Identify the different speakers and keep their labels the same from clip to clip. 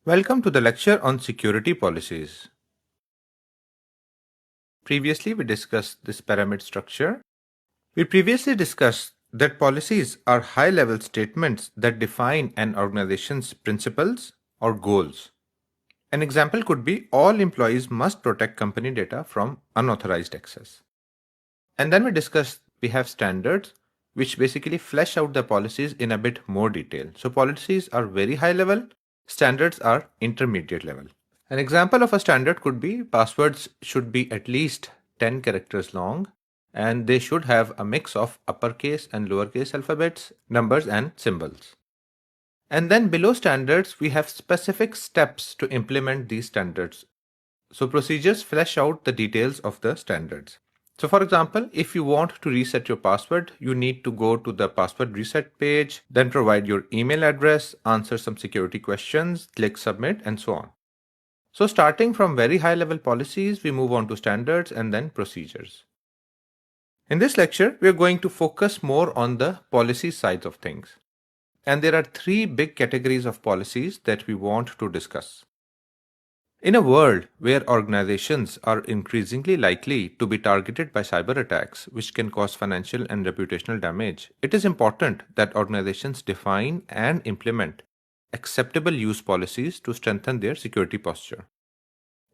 Speaker 1: Welcome to the lecture on security policies. Previously, we discussed this pyramid structure. We previously discussed that policies are high-level statements that define an organization's principles or goals. An example could be all employees must protect company data from unauthorized access. And then we have standards which basically flesh out the policies in a bit more detail. So policies are very high level, standards are intermediate level. An example of a standard could be passwords should be at least 10 characters long and they should have a mix of uppercase and lowercase alphabets, numbers and symbols. And then below standards, we have specific steps to implement these standards. So procedures flesh out the details of the standards. So for example, if you want to reset your password, you need to go to the password reset page, then provide your email address, answer some security questions, click submit, and so on. So starting from very high level policies, we move on to standards and then procedures. In this lecture, we are going to focus more on the policy side of things. And there are three big categories of policies that we want to discuss. In a world where organizations are increasingly likely to be targeted by cyber attacks, which can cause financial and reputational damage, it is important that organizations define and implement acceptable use policies to strengthen their security posture.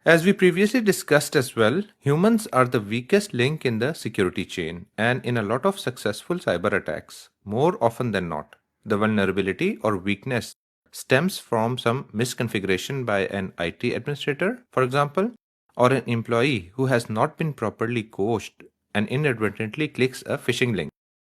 Speaker 1: As we previously discussed as well, humans are the weakest link in the security chain, and in a lot of successful cyber attacks, more often than not, the vulnerability or weakness stems from some misconfiguration by an IT administrator, for example, or an employee who has not been properly coached and inadvertently clicks a phishing link,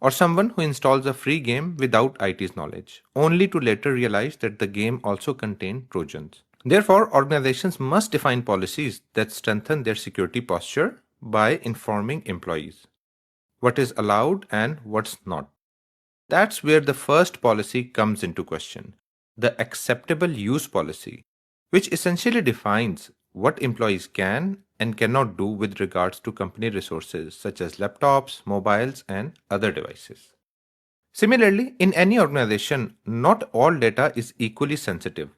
Speaker 1: or someone who installs a free game without IT's knowledge, only to later realize that the game also contained Trojans. Therefore, organizations must define policies that strengthen their security posture by informing employees what is allowed and what's not. That's where the first policy comes into question, the acceptable use policy, which essentially defines what employees can and cannot do with regards to company resources such as laptops, mobiles, and other devices. Similarly, in any organization, not all data is equally sensitive.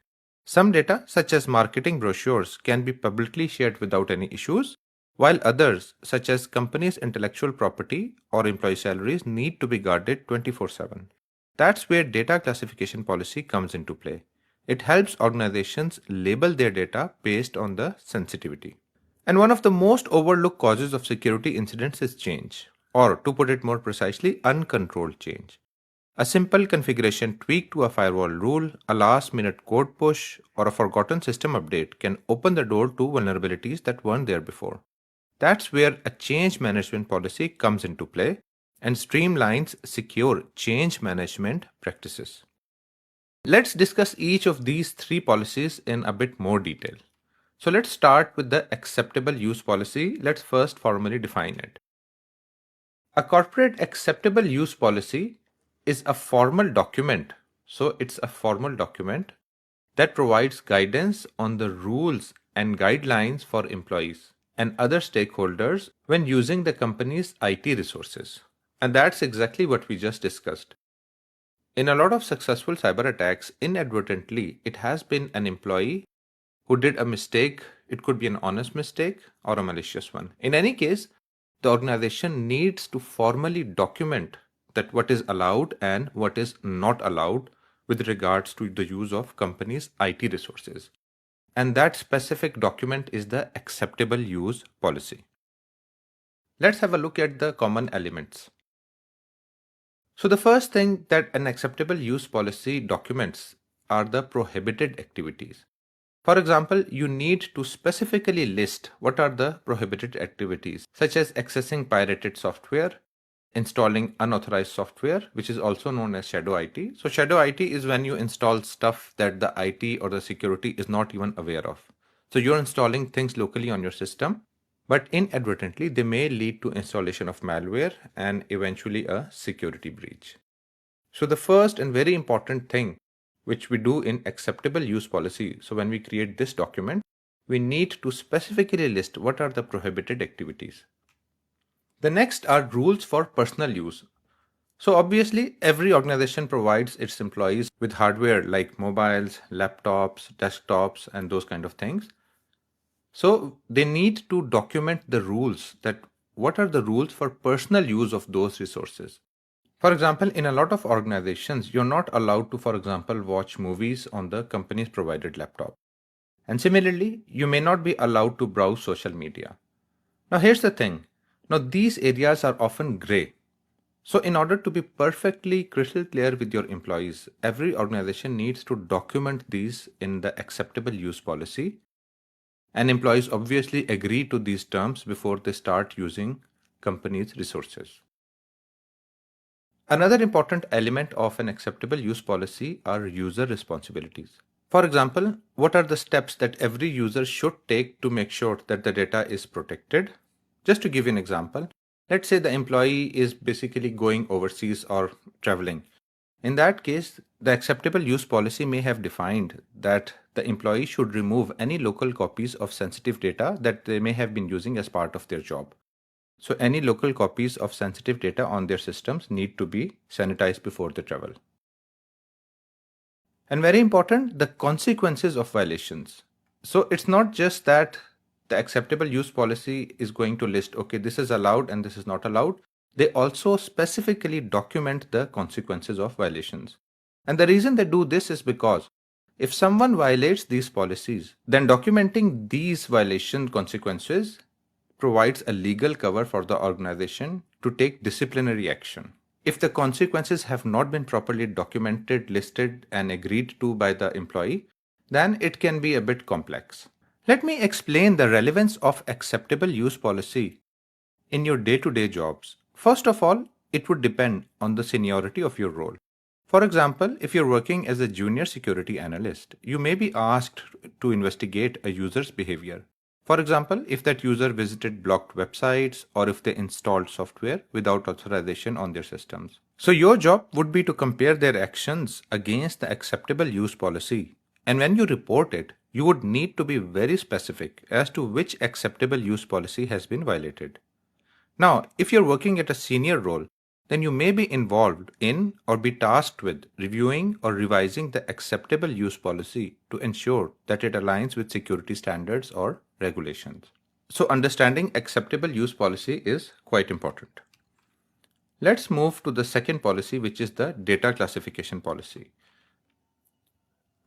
Speaker 1: Some data, such as marketing brochures, can be publicly shared without any issues, while others, such as companies' intellectual property or employee salaries, need to be guarded 24/7. That's where data classification policy comes into play. It helps organizations label their data based on the sensitivity. And one of the most overlooked causes of security incidents is change, or to put it more precisely, uncontrolled change. A simple configuration tweak to a firewall rule, a last-minute code push, or a forgotten system update can open the door to vulnerabilities that weren't there before. That's where a change management policy comes into play and streamlines secure change management practices. Let's discuss each of these three policies in a bit more detail. So let's start with the acceptable use policy. Let's first formally define it. A corporate acceptable use policy is a formal document. So it's a formal document that provides guidance on the rules and guidelines for employees and other stakeholders when using the company's IT resources. And that's exactly what we just discussed. In a lot of successful cyber attacks, inadvertently, it has been an employee who did a mistake. It could be an honest mistake or a malicious one. In any case, the organization needs to formally document that what is allowed and what is not allowed with regards to the use of companies' IT resources. And that specific document is the acceptable use policy. Let's have a look at the common elements. So the first thing that an acceptable use policy documents are the prohibited activities. For example, you need to specifically list what are the prohibited activities, such as accessing pirated software, installing unauthorized software, which is also known as shadow IT. So shadow IT is when you install stuff that the IT or the security is not even aware of. So you're installing things locally on your system, but inadvertently they may lead to installation of malware and eventually a security breach. So the first and very important thing which we do in acceptable use policy, so when we create this document, we need to specifically list what are the prohibited activities. The next are rules for personal use. So obviously, every organization provides its employees with hardware like mobiles, laptops, desktops, and those kind of things. So they need to document the rules, that what are the rules for personal use of those resources. For example, in a lot of organizations, you're not allowed to, for example, watch movies on the company's provided laptop. And similarly, you may not be allowed to browse social media. Now, here's the thing. Now, these areas are often gray. So, in order to be perfectly crystal clear with your employees, every organization needs to document these in the acceptable use policy. And employees obviously agree to these terms before they start using company's resources. Another important element of an acceptable use policy are user responsibilities. For example, what are the steps that every user should take to make sure that the data is protected? Just to give you an example, let's say the employee is basically going overseas or traveling. In that case, the acceptable use policy may have defined that the employee should remove any local copies of sensitive data that they may have been using as part of their job. So any local copies of sensitive data on their systems need to be sanitized before they travel. And very important, the consequences of violations. So it's not just that the acceptable use policy is going to list, okay, this is allowed and this is not allowed. They also specifically document the consequences of violations. And the reason they do this is because if someone violates these policies, then documenting these violation consequences provides a legal cover for the organization to take disciplinary action. If the consequences have not been properly documented, listed, and agreed to by the employee, then it can be a bit complex. Let me explain the relevance of acceptable use policy in your day-to-day jobs. First of all, it would depend on the seniority of your role. For example, if you're working as a junior security analyst, you may be asked to investigate a user's behavior. For example, if that user visited blocked websites or if they installed software without authorization on their systems. So your job would be to compare their actions against the acceptable use policy. And when you report it, you would need to be very specific as to which acceptable use policy has been violated. Now, if you're working at a senior role, then you may be involved in or be tasked with reviewing or revising the acceptable use policy to ensure that it aligns with security standards or regulations. So, understanding acceptable use policy is quite important. Let's move to the second policy, which is the data classification policy.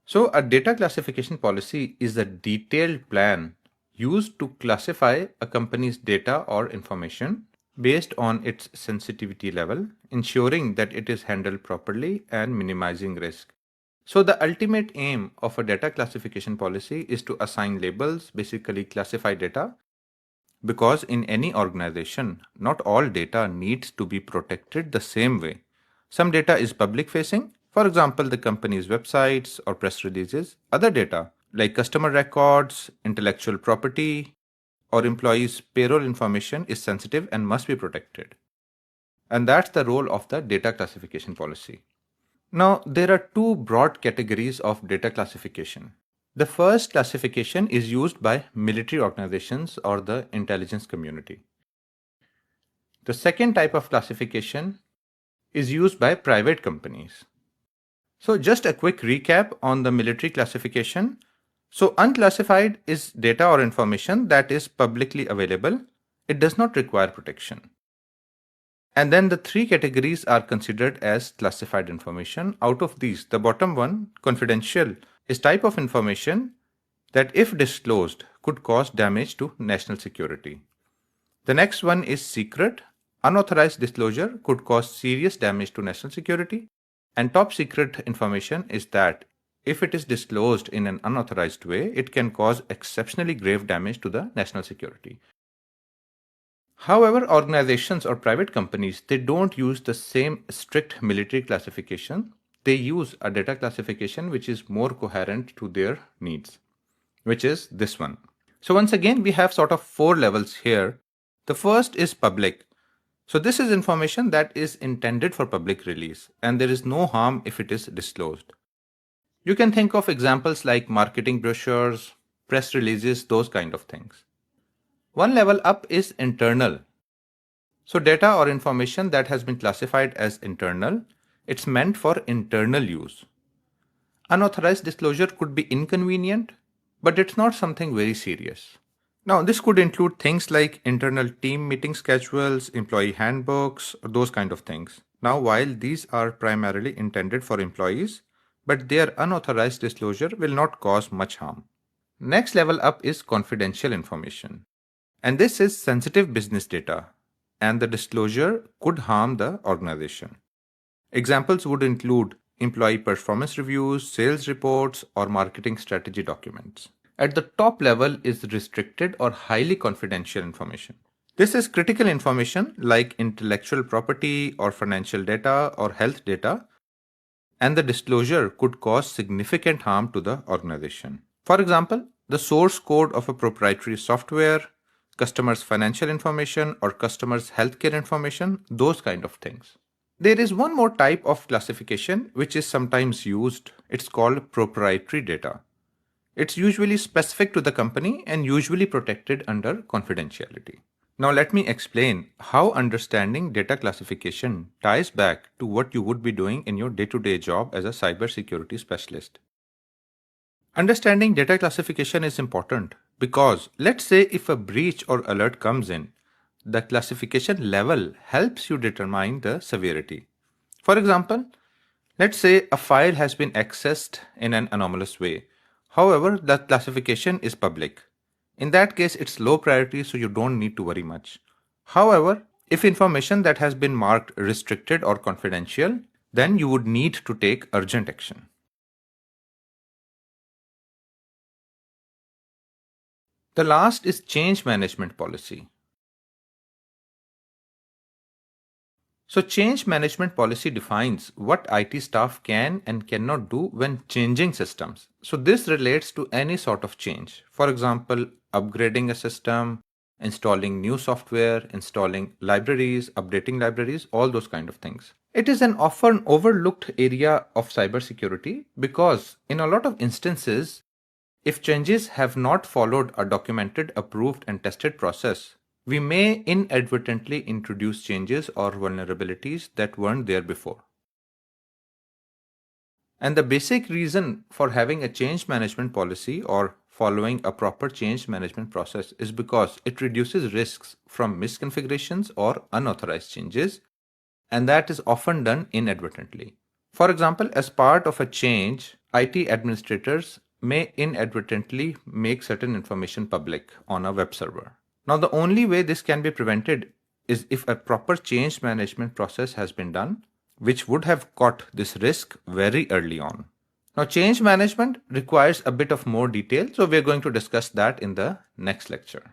Speaker 1: So, a data classification policy is a detailed plan used to classify a company's data or information based on its sensitivity level, ensuring that it is handled properly and minimizing risk. So, the ultimate aim of a data classification policy is to assign labels, basically classify data, because in any organization, not all data needs to be protected the same way. Some data is public facing, for example, the company's websites or press releases. Other data, like customer records, intellectual property, or employees' payroll information, is sensitive and must be protected. And that's the role of the data classification policy. Now, there are two broad categories of data classification. The first classification is used by military organizations or the intelligence community. The second type of classification is used by private companies. So, just a quick recap on the military classification. So, unclassified is data or information that is publicly available. It does not require protection. And then the three categories are considered as classified information. Out of these, the bottom one, confidential, is type of information that if disclosed could cause damage to national security. The next one is secret. Unauthorized disclosure could cause serious damage to national security. And top secret information is that if it is disclosed in an unauthorized way, it can cause exceptionally grave damage to the national security. However, organizations or private companies, they don't use the same strict military classification. They use a data classification which is more coherent to their needs, which is this one. So once again, we have sort of four levels here. The first is public. So this is information that is intended for public release, and there is no harm if it is disclosed. You can think of examples like marketing brochures, press releases, those kind of things. One level up is internal. So data or information that has been classified as internal, it's meant for internal use. Unauthorized disclosure could be inconvenient, but it's not something very serious. Now, this could include things like internal team meeting schedules, employee handbooks, those kind of things. Now, while these are primarily intended for employees, but their unauthorized disclosure will not cause much harm. Next level up is confidential information. And this is sensitive business data, and the disclosure could harm the organization. Examples would include employee performance reviews, sales reports, or marketing strategy documents. At the top level is restricted or highly confidential information. This is critical information like intellectual property or financial data or health data, and the disclosure could cause significant harm to the organization. For example, the source code of a proprietary software, customers' financial information, or customers' healthcare information, those kind of things. There is one more type of classification which is sometimes used. It's called proprietary data. It's usually specific to the company and usually protected under confidentiality. Now let me explain how understanding data classification ties back to what you would be doing in your day-to-day job as a cybersecurity specialist. Understanding data classification is important because let's say if a breach or alert comes in, the classification level helps you determine the severity. For example, let's say a file has been accessed in an anomalous way. However, the classification is public. In that case, it's low priority, so you don't need to worry much. However, if information that has been marked restricted or confidential, then you would need to take urgent action. The last is change management policy. So change management policy defines what IT staff can and cannot do when changing systems. So this relates to any sort of change. For example, upgrading a system, installing new software, installing libraries, updating libraries, all those kind of things. It is an often overlooked area of cybersecurity because in a lot of instances, if changes have not followed a documented, approved, and tested process, we may inadvertently introduce changes or vulnerabilities that weren't there before. And the basic reason for having a change management policy or following a proper change management process is because it reduces risks from misconfigurations or unauthorized changes, and that is often done inadvertently. For example, as part of a change, IT administrators may inadvertently make certain information public on a web server. Now, the only way this can be prevented is if a proper change management process has been done, which would have caught this risk very early on. Now, change management requires a bit of more detail, so we're going to discuss that in the next lecture.